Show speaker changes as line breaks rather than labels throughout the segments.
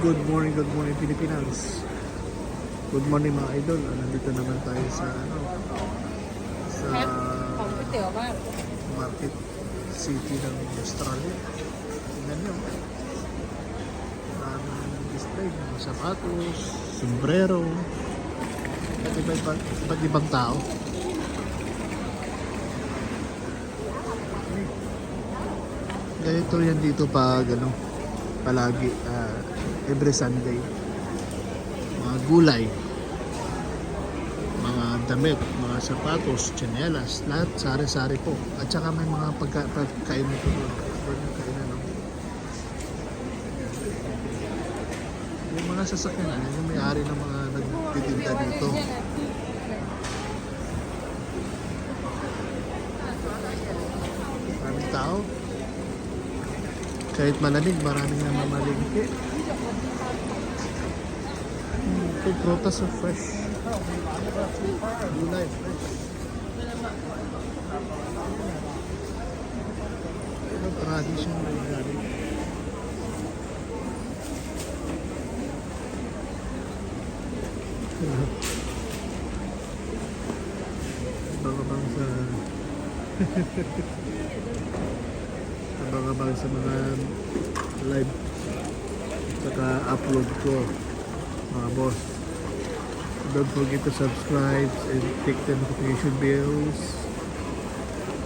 Good morning Pilipinas. Good morning mga idol. Nandito naman tayo sa sa Market City ng Australia. Tingnan nyo. Display ng sapatos, sombrero, iba't ibang tao. Ganito yan dito pag palagi every Sunday. Mga gulay, mga damit, mga sapatos, tsinelas, lahat sari-sari po. At saka may mga pagkain nito doon. Yung mga sasakyan, yung may-ari ng mga nagtitinda dito. Maraming tao. Kahit malamig, maraming namamalingki. Ito, prutas are fresh. Gulay, fresh. Ito, traditional gulay. Abang-abang sa abang-abang sa mga live saka upload ko mga boss. Don't forget to subscribe and click the notification bells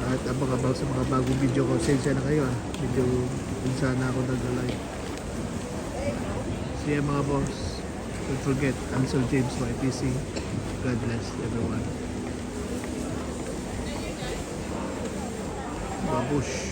at abang-abang sa mga bagong video ko. Sensya na kayo medyo sana ako nag-live. See ya mga boss. Don't forget, I'm Sir James YPC. God bless everyone. Babush.